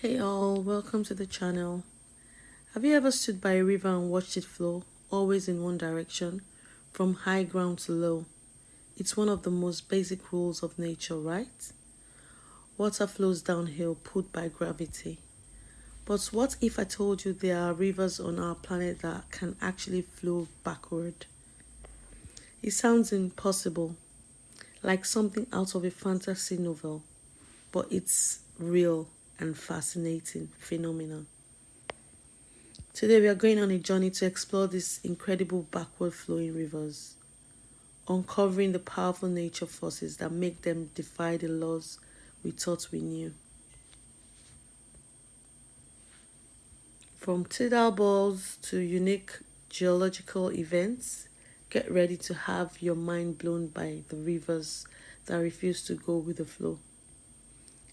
Hey all, welcome to the channel. Have you ever stood by a river and watched it flow, always in one direction, from high ground to low? It's one of the most basic rules of nature, right? Water flows downhill, pulled by gravity. But what if I told you there are rivers on our planet that can actually flow backward? It sounds impossible, like something out of a fantasy novel, but it's real and fascinating phenomenon. Today we are going on a journey to explore these incredible backward flowing rivers, uncovering the powerful nature forces that make them defy the laws we thought we knew. From tidal balls to unique geological events, get ready to have your mind blown by the rivers that refuse to go with the flow.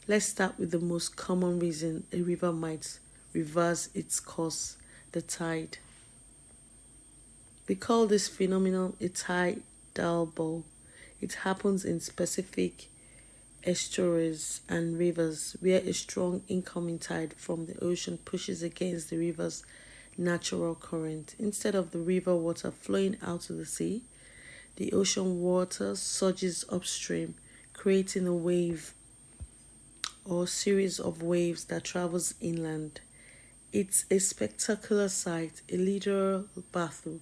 Let's start with the most common reason a river might reverse its course, the tide. We call this phenomenon a tidal ball. It happens in specific estuaries and rivers where a strong incoming tide from the ocean pushes against the river's natural current. Instead of the river water flowing out to the sea, the ocean water surges upstream, creating a wave or series of waves that travels inland. It's a spectacular sight, a literal battle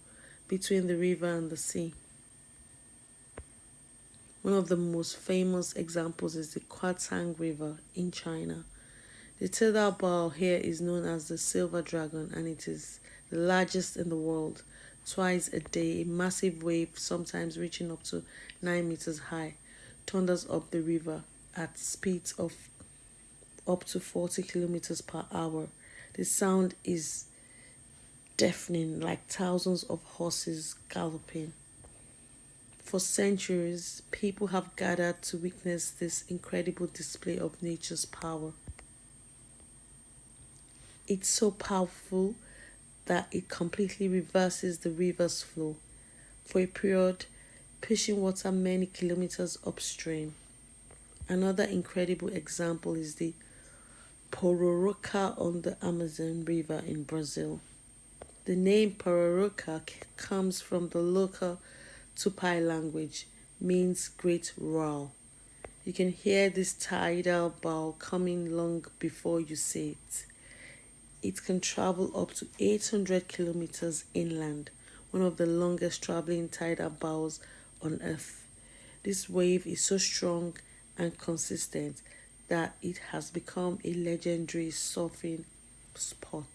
between the river and the sea. One of the most famous examples is the Kwatang River in China. The tidal ball here is known as the Silver Dragon and it is the largest in the world. Twice a day, a massive wave, sometimes reaching up to 9 meters high, thunders up the river at speeds of up to 40 kilometers per hour. The sound is deafening, like thousands of horses galloping. For centuries, people have gathered to witness this incredible display of nature's power. It's so powerful that it completely reverses the river's flow for a period, pushing water many kilometers upstream. Another incredible example is the Pororoca on the Amazon River in Brazil. The name Pororoca comes from the local Tupi language, means great roar. You can hear this tidal ball coming long before you see it. It can travel up to 800 kilometers inland, one of the longest traveling tidal balls on Earth. This wave is so strong and consistent that it has become a legendary surfing spot.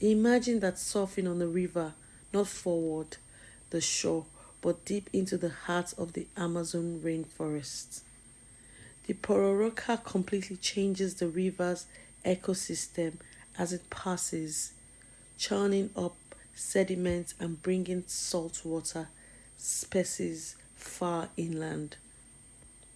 Imagine that surfing on a river, not forward the shore, but deep into the heart of the Amazon rainforest. The Pororoca completely changes the river's ecosystem as it passes, churning up sediment and bringing saltwater species far inland.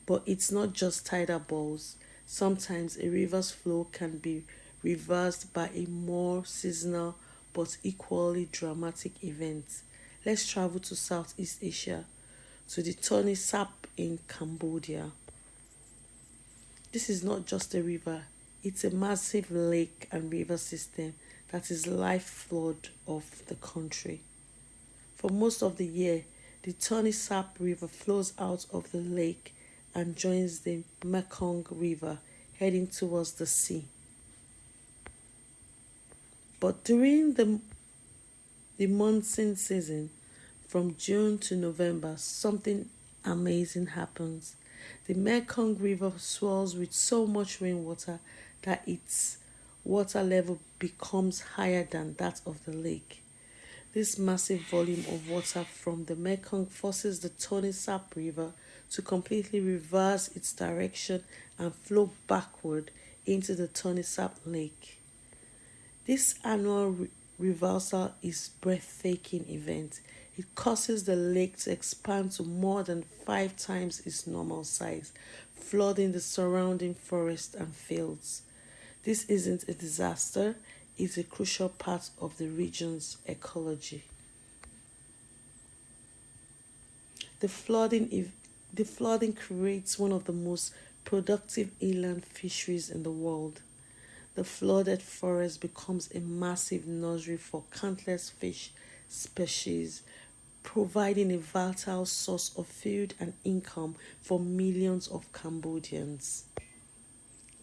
But it's not just tidal balls. Sometimes a river's flow can be reversed by a more seasonal but equally dramatic event. Let's travel to Southeast Asia, to the Tonle Sap in Cambodia. This is not just a river, it's a massive lake and river system that is lifeblood of the country. For most of the year, the Tonle Sap River flows out of the lake and joins the Mekong River, heading towards the sea. But during the monsoon season, from June to November, something amazing happens. The Mekong River swells with so much rainwater that its water level becomes higher than that of the lake. This massive volume of water from the Mekong forces the Tonle Sap River to completely reverse its direction and flow backward into the Tonle Sap Lake. This annual reversal is a breathtaking event. It causes the lake to expand to more than 5 times its normal size, flooding the surrounding forest and fields. This isn't a disaster, it's a crucial part of the region's ecology. The flooding creates one of the most productive inland fisheries in the world. The flooded forest becomes a massive nursery for countless fish species, providing a vital source of food and income for millions of Cambodians.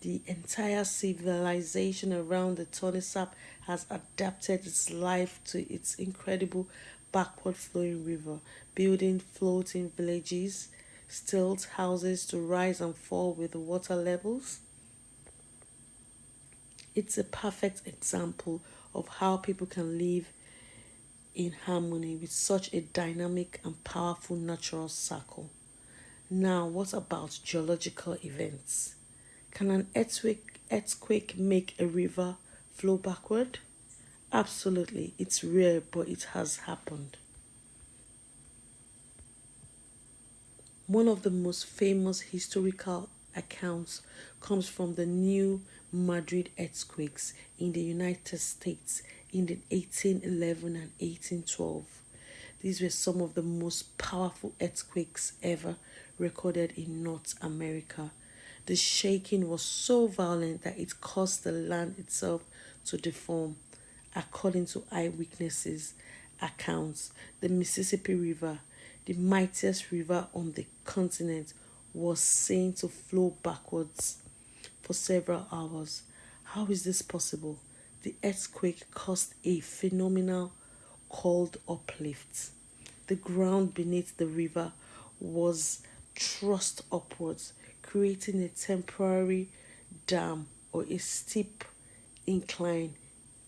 The entire civilization around the Tonisap has adapted its life to its incredible backward flowing river, building floating villages, stilt houses to rise and fall with the water levels. It's a perfect example of how people can live in harmony with such a dynamic and powerful natural cycle. Now, what about geological events? Can an earthquake make a river flow backward? Absolutely, it's rare, but it has happened. One of the most famous historical accounts comes from the New Madrid earthquakes in the United States in the 1811 and 1812. These were some of the most powerful earthquakes ever recorded in North America. The shaking was so violent that it caused the land itself to deform. According to eyewitnesses' accounts, the Mississippi River, the mightiest river on the continent, was seen to flow backwards for several hours. How is this possible? The earthquake caused a phenomenon called uplift. The ground beneath the river was thrust upwards, creating a temporary dam or a steep incline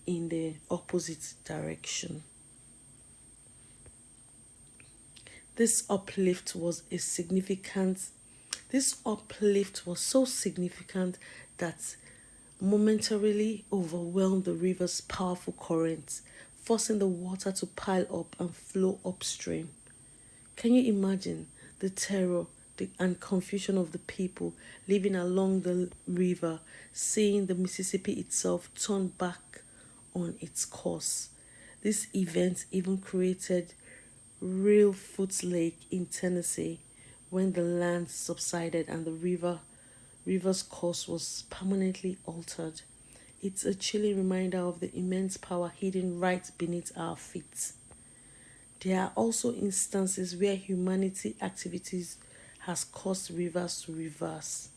in the opposite direction. This uplift was a significant this uplift was so significant that momentarily overwhelmed the river's powerful currents, forcing the water to pile up and flow upstream. Can you imagine the terror and confusion of the people living along the river, seeing the Mississippi itself turn back on its course? This event even created Real Foot Lake in Tennessee when the land subsided and the river's course was permanently altered. It's a chilling reminder of the immense power hidden right beneath our feet. There are also instances where humanity activities has caused rivers to reverse.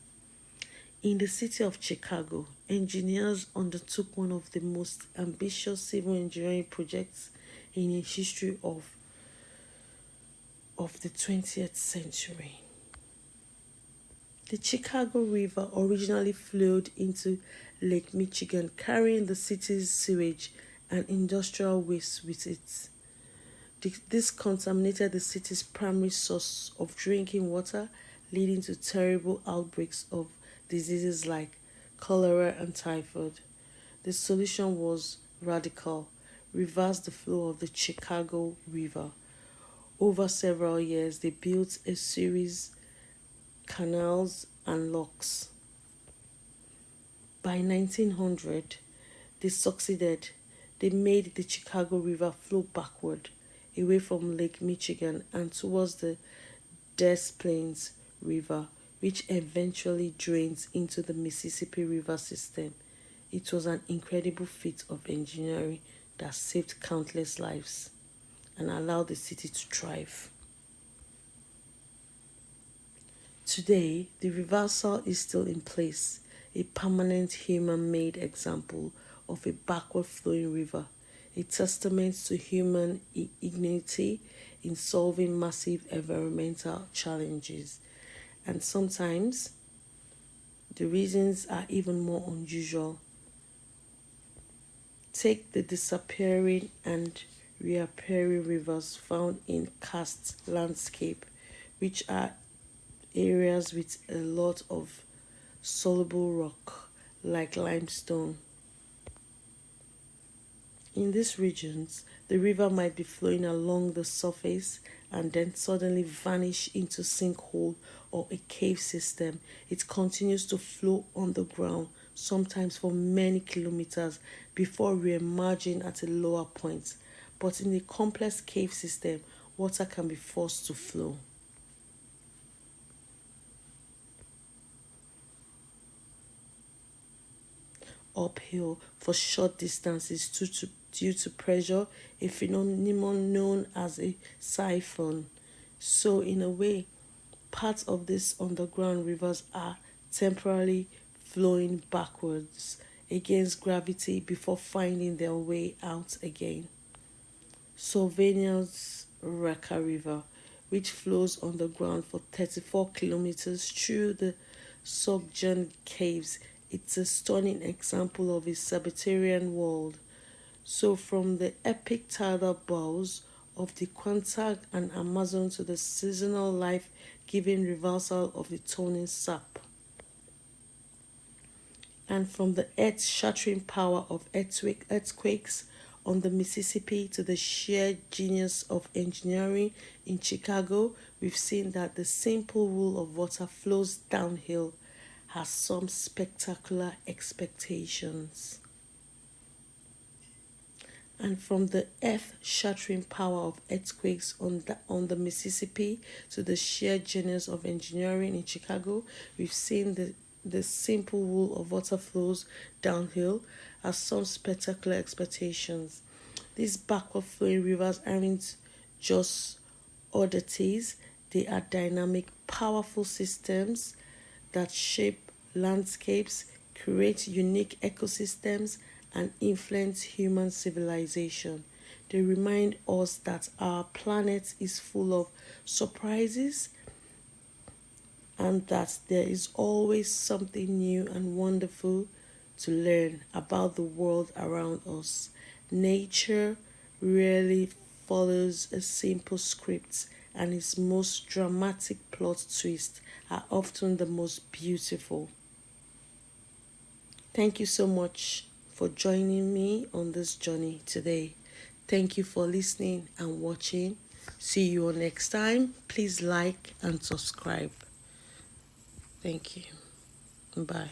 In the city of Chicago, engineers undertook one of the most ambitious civil engineering projects in the history of the 20th century. The Chicago River originally flowed into Lake Michigan, carrying the city's sewage and industrial waste with it. This contaminated the city's primary source of drinking water, leading to terrible outbreaks of diseases like cholera and typhoid. The solution was radical: reverse the flow of the Chicago River. Over several years, they built a series canals and locks. By 1900, they succeeded. They made the Chicago River flow backward, away from Lake Michigan and towards the Des Plaines River, which eventually drains into the Mississippi River system. It was an incredible feat of engineering that saved countless lives and allowed the city to thrive. Today, the reversal is still in place, a permanent human-made example of a backward flowing river, a testament to human ingenuity in solving massive environmental challenges. And sometimes the reasons are even more unusual. Take the disappearing and reappearing rivers found in karst landscape, which are areas with a lot of soluble rock like limestone. In these regions, the river might be flowing along the surface and then suddenly vanish into sinkhole or a cave system. It continues to flow on the ground, sometimes for many kilometers, before re-emerging at a lower point. But in a complex cave system, water can be forced to flow. uphill for short distances due to pressure, a phenomenon known as a siphon. So, in a way, parts of these underground rivers are temporarily flowing backwards against gravity before finding their way out again. Slovenia's Reka River, which flows underground for 34 kilometers through the Sogdian caves, it's a stunning example of a subterranean world. So, from the epic tidal bowels of the Quantag and Amazon to the seasonal life giving reversal of the Tonin sap, and from the earth shattering power of earthquakes on the Mississippi to the sheer genius of engineering in Chicago, we've seen that the simple rule of water flows downhill has some spectacular expectations. And from the earth shattering power of earthquakes on the Mississippi to the sheer genius of engineering in Chicago, we've seen the simple rule of water flows downhill as some spectacular expectations. These backward flowing rivers aren't just oddities, they are dynamic, powerful systems that shape landscapes, create unique ecosystems, and influence human civilization. They remind us that our planet is full of surprises and that there is always something new and wonderful to learn about the world around us. Nature rarely follows a simple script, and its most dramatic plot twists are often the most beautiful. Thank you so much for joining me on this journey today. Thank you for listening and watching. See you all next time. Please like and subscribe. Thank you. Bye.